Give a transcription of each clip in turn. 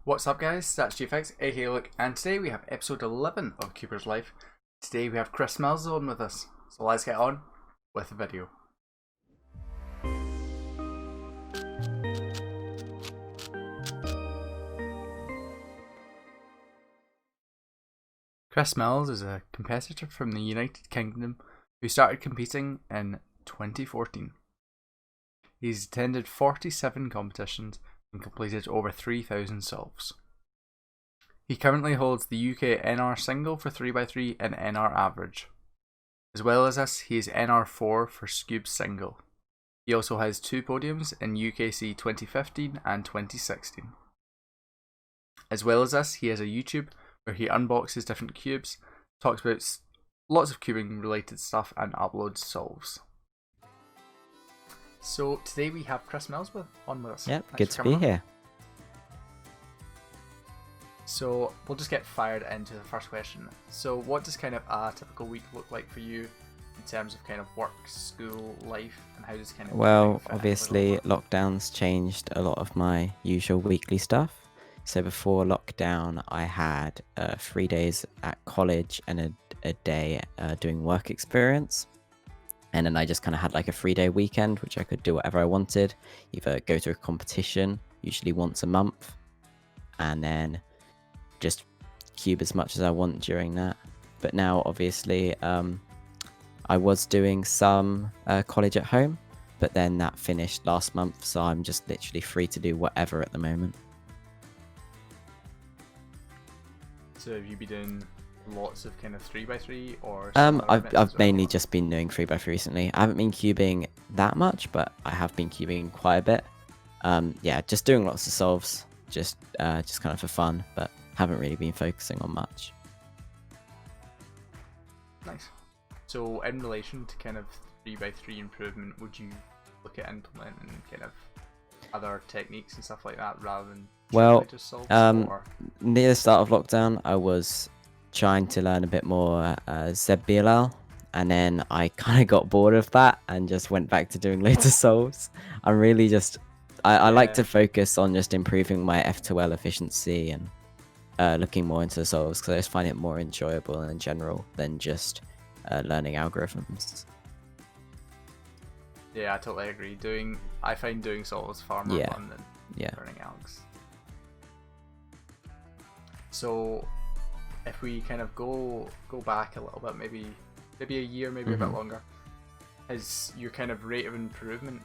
What's up guys, that's GFX, aka Luke, and today we have episode 11 of Kewbz Life. Today we have Chris Mills on with us, so let's get on with the video. Chris Mills is a competitor from the United Kingdom who started competing in 2014. He's attended 47 competitions and completed over 3,000 solves. He currently holds the UK NR single for 3x3 and NR average. As well as this, he is NR4 for Kewbz single. He also has 2 podiums in UKC 2015 and 2016. As well as this, he has a YouTube where he unboxes different cubes, talks about lots of cubing related stuff and uploads solves. So today we have Chris Mills on with us. Yep, Thanks good for to be coming on. here. So we'll just get fired into the first question. So what does kind of a typical week look like for you in terms of kind of work, school, life, and how does kind of Well, fit in with obviously all that? lockdowns changed a lot of my usual weekly stuff. So before lockdown, I had 3 days at college and a day doing work experience. And then I just kind of had like a 3-day weekend, which I could do whatever I wanted. Either go to a competition, usually once a month, and then just cube as much as I want during that. But now, obviously, I was doing some college at home, but then that finished last month, so I'm just literally free to do whatever at the moment. So have you been doing lots of kind of 3x3 or some other methods I've or mainly what? just been doing 3x3 recently. I haven't been cubing that much, but I have been cubing quite a bit. Yeah, just doing lots of solves, just kind of for fun, but haven't really been focusing on much. Nice. So in relation to kind of 3x3 improvement, would you look at implementing kind of other techniques and stuff like that rather than Well, purely just solves? Or near the start of lockdown, I was trying to learn a bit more ZBLL, and then I kind of got bored of that and just went back to doing loads of solves. I'm really just, I like to focus on just improving my F2L efficiency and looking more into the solves because I just find it more enjoyable in general than just learning algorithms. yeah, I totally agree. I find doing solves far more fun than learning algs. So if we kind of go back a little bit, maybe a year, maybe a bit longer, has your kind of rate of improvement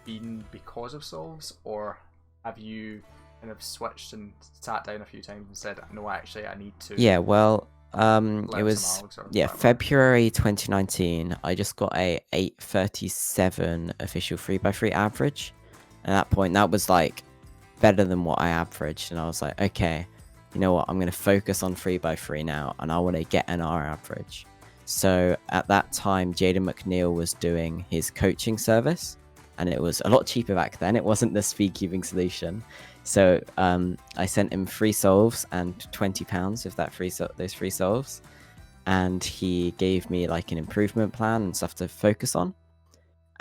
been because of solves, or have you kind of switched and sat down a few times and said, no, actually I need to Yeah, well, it learn was some algs or whatever? February 2019. I just got a 837 official 3x3 average. And at that point, that was like better than what I averaged, and I was like, okay, you know what, I'm going to focus on 3x3 now, and I want to get an R average. So at that time, Jaden McNeil was doing his coaching service, and it was a lot cheaper back then. It wasn't the speed cubing solution. So I sent him 3 solves and £20 of that those 3 solves, and he gave me like an improvement plan and stuff to focus on.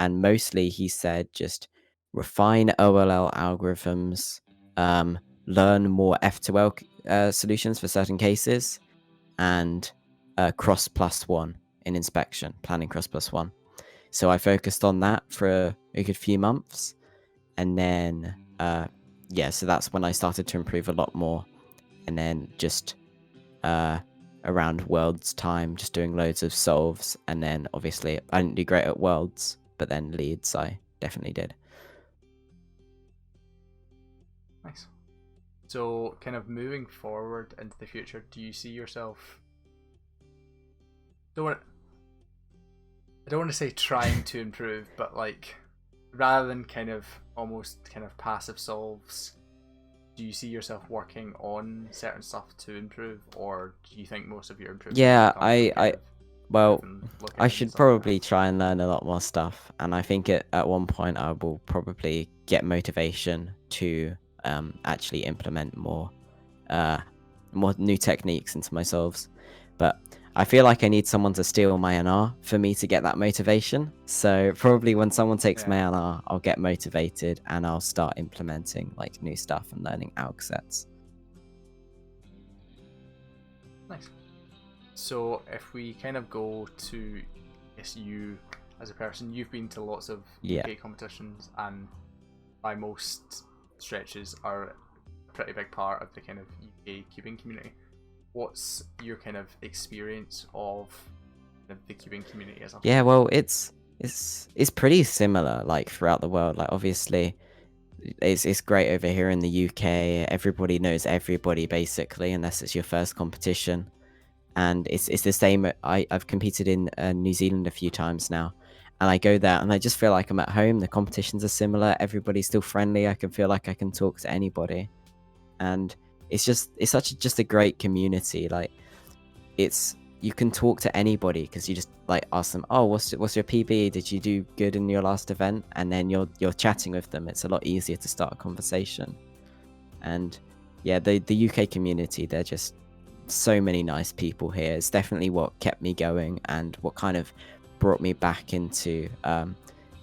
And mostly he said just refine OLL algorithms, learn more F2L solutions for certain cases, and cross +1 in inspection, planning cross +1. So I focused on that for a good few months, and then yeah, so that's when I started to improve a lot more. And then just around Worlds time, just doing loads of solves, and then obviously I didn't do great at Worlds, but then Leeds I definitely did. Nice. So kind of moving forward into the future, do you see yourself, I don't want to say trying to improve, but like rather than kind of almost kind of passive solves, do you see yourself working on certain stuff to improve, or do you think most of your improvement Yeah, will come from kind of well, looking I and should stuff like probably try and learn a lot more stuff, and I think at one point I will probably get motivation to actually implement more new techniques into my solves. But I feel like I need someone to steal my NR for me to get that motivation. So probably when someone takes my NR, I'll get motivated and I'll start implementing like new stuff and learning ALG sets. Nice. So if we kind of go to, I guess you as a person, you've been to lots of UK competitions, and by most stretches are a pretty big part of the kind of UK cubing community. What's your kind of experience of the cubing community as a whole? Yeah, well, it's pretty similar like throughout the world. Like obviously, it's great over here in the UK. Everybody knows everybody basically, unless it's your first competition. And it's the same. I've competed in New Zealand a few times now, and I go there and I just feel like I'm at home. The competitions are similar. Everybody's still friendly. I can feel like I can talk to anybody, and it's just a great community. Like you can talk to anybody because you just like ask them, oh, what's your PB? Did you do good in your last event? And then you're chatting with them. It's a lot easier to start a conversation. And yeah, the UK community, they're just so many nice people here. It's definitely what kept me going and what kind of brought me back into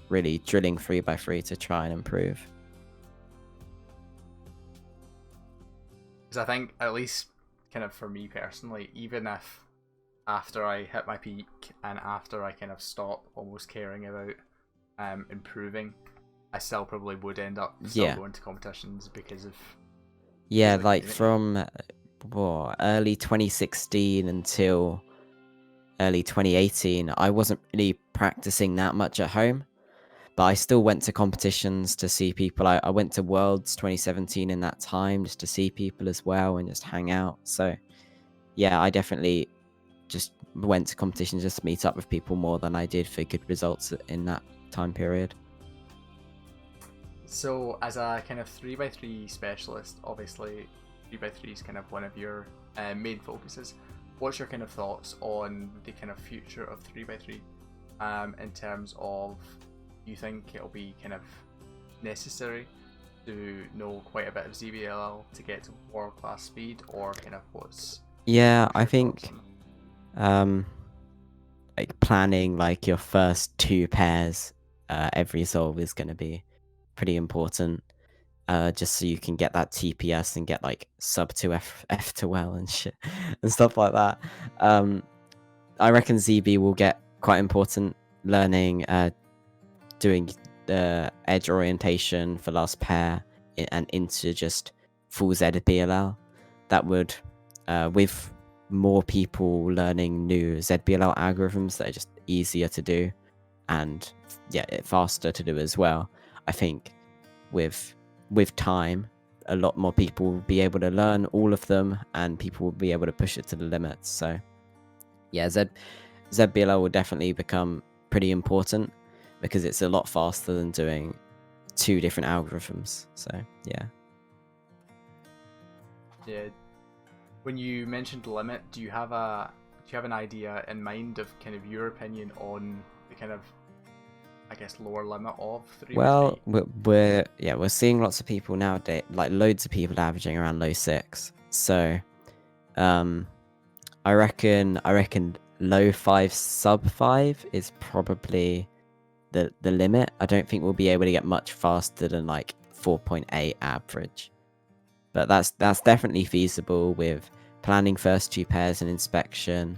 really drilling 3x3 to try and improve. Because I think, at least kind of for me personally, even if after I hit my peak and after I kind of stop almost caring about improving, I still probably would end up still going to competitions because of like from early 2016 until early 2018, I wasn't really practicing that much at home, but I still went to competitions to see people. I went to Worlds 2017 in that time just to see people as well and just hang out. So yeah, I definitely just went to competitions just to meet up with people more than I did for good results in that time period. So as a kind of 3x3 specialist, obviously 3x3 is kind of one of your main focuses. What's your kind of thoughts on the kind of future of 3x3 in terms of, you think it'll be kind of necessary to know quite a bit of ZBLL to get to world class speed, or kind of what's I think like planning like your first 2 pairs every solve is going to be pretty important, just so you can get that TPS and get like sub 2 F to well and shit and stuff like that. I reckon ZB will get quite important, learning doing the edge orientation for last pair and into just full ZBLL. That would with more people learning new ZBLL algorithms that are just easier to do and faster to do as well. I think with time, a lot more people will be able to learn all of them and people will be able to push it to the limits. So yeah, ZBLL will definitely become pretty important because it's a lot faster than doing 2 different algorithms. So yeah. When you mentioned limit, do you have an idea in mind of kind of your opinion on the kind of, I guess, lower limit of 3x3? Well, we're seeing lots of people nowadays, like loads of people averaging around low 6. So I reckon low 5 sub 5 is probably the limit. I don't think we'll be able to get much faster than like 4.8 average. But that's definitely feasible with planning first 2 pairs and inspection,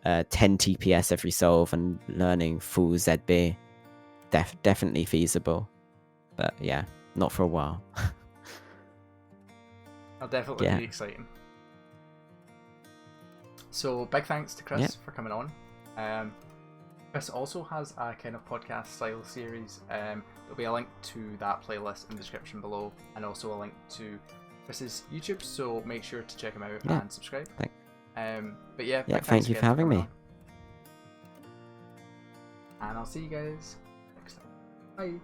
10 TPS every solve and learning full ZB. Definitely feasible. But yeah, not for a while. That'll definitely be exciting. So big thanks to Chris for coming on. Chris also has a kind of podcast style series. There'll be a link to that playlist in the description below, and also a link to Chris's YouTube, so make sure to check him out and subscribe. But yeah, thank you for having me. And I'll see you guys next time. Bye.